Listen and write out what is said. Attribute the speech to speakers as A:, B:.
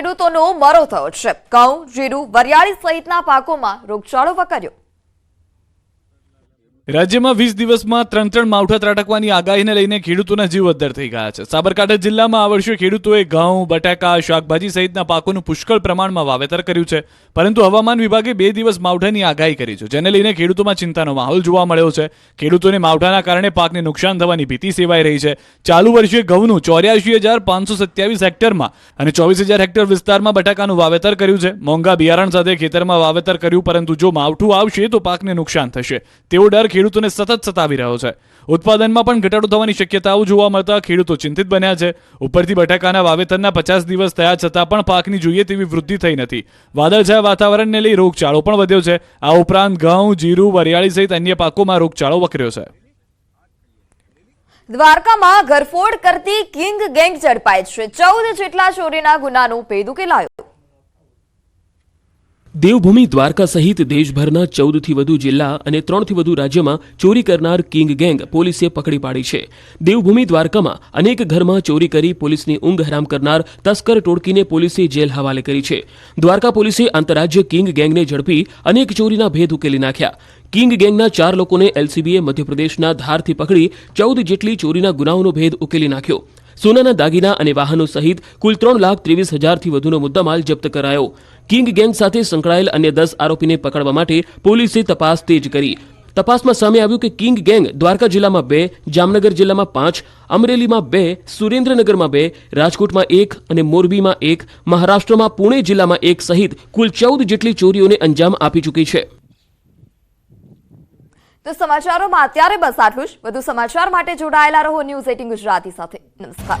A: ખેડૂતોનો મરો થયો છે। ઘઉં, જીરું, વરિયાળી સહિતના પાકોમાં રોગચાળો વકર્યો।
B: રાજ્યમાં 20 દિવસમાં 3 માવઠા ત્રાટકવાની આગાહીને લઈને ખેડૂતોના જીવ અદ્ધર થઈ ગયા છે। સાબરકાંઠા જિલ્લામાં આ વર્ષે ખેડૂતોએ ઘઉં, બટાકા, શાકભાજી સહિતના પાકોનું પુષ્કળ પ્રમાણમાં વાવેતર કર્યું છે, પરંતુ હવામાન વિભાગે 2 દિવસ માવઠાની આગાહી કરી છે, જેને લઈને ખેડૂતોમાં ચિંતાનો માહોલ જોવા મળ્યો છે। ખેડૂતોને માવઠાના કારણે પાકને નુકસાન થવાની ભીતિ સેવાઈ રહી છે। ચાલુ વર્ષે ઘઉંનું 84,527 હેક્ટરમાં અને 24,000 હેક્ટર વિસ્તારમાં બટાકાનું વાવેતર કર્યું છે। મોંઘા બિયારણ સાથે ખેતરમાં વાવેતર કર્યું, પરંતુ જો માવઠું આવશે તો પાકને નુકસાન થશે તેવો ડર ખેડૂતોને સતત સતાવી રહ્યો છે। ઉત્પાદનમાં પણ ઘટાડો થવાની શક્યતાઓ જોવા મળતા ખેડૂતો ચિંતિત બન્યા છે। ઉપરથી બટાકાના વાવેતરના 50 દિવસ થયા છતાં પણ પાકની જોઈએ તેવી વૃદ્ધિ થઈ નથી। વાદળછાયા વાતાવરણને લઈ રોગચાળો પણ વધ્યો છે। આ ઉપરાંત ઘઉં, જીરું, વરિયાળી સહિત અન્ય પાકોમાં રોગચાળો વકર્યો છે।
A: દ્વારકામાં ઘરફોડ કરતી કિંગ ગેંગ ઝડપાઈ છે। 14 જેટલા ચોરીના ગુનાનો ભેદ ઉકેલાયો।
C: દેવભૂમિ દ્વારકા સહિત દેશભરના 14થી વધુ જિલ્લા અને 3થી વધુ રાજ્યમાં ચોરી કરનાર કિંગ ગેંગ પોલીસે પકડી પાડી છે। દેવભૂમિ દ્વારકામાં અનેક ઘરમાં ચોરી કરી પોલીસની ઊંઘ હરામ કરનાર તસ્કર ટોળકીને પોલીસે જેલ હવાલે કરી છે। દ્વારકા પોલીસે આંતરરાજ્ય કિંગ ગેંગને ઝડપી અનેક ચોરીના ભેદ ઉકેલી નાખ્યા। કિંગ ગેંગના 4 લોકોને એલસીબીએ મધ્યપ્રદેશના ધારથી પકડી 14 જેટલી ચોરીના ગુનાઓનો ભેદ ઉકેલી નાખ્યો। સોનાના દાગીના અને વાહનો સહિત કુલ 3,23,000થી વધુનો મુદ્દામાલ જપ્ત કરાયો। કિંગ ગેંગ સાથે સંકળાયેલ અન્ય 10 આરોપીને પકડવા માટે પોલીસે તપાસ તેજ કરી। તપાસમાં સામે આવ્યું કે કિંગ ગેંગ દ્વારકા જિલ્લામાં 2, જામનગર જિલ્લામાં 5, અમરેલીમાં 2, સુરેન્દ્રનગરમાં 2, રાજકોટમાં 1 અને મોરબીમાં 1, મહારાષ્ટ્રમાં પુણે જિલ્લામાં 1 સહિત કુલ 14 જેટલી ચોરીઓને અંજામ આપી ચૂકી છે।
A: તો સમાચારોમાં અત્યારે બસ આટલું જ। વધુ સમાચાર માટે જોડાયેલા રહો ન્યૂઝ 18 ગુજરાતી સાથે। નમસ્કાર।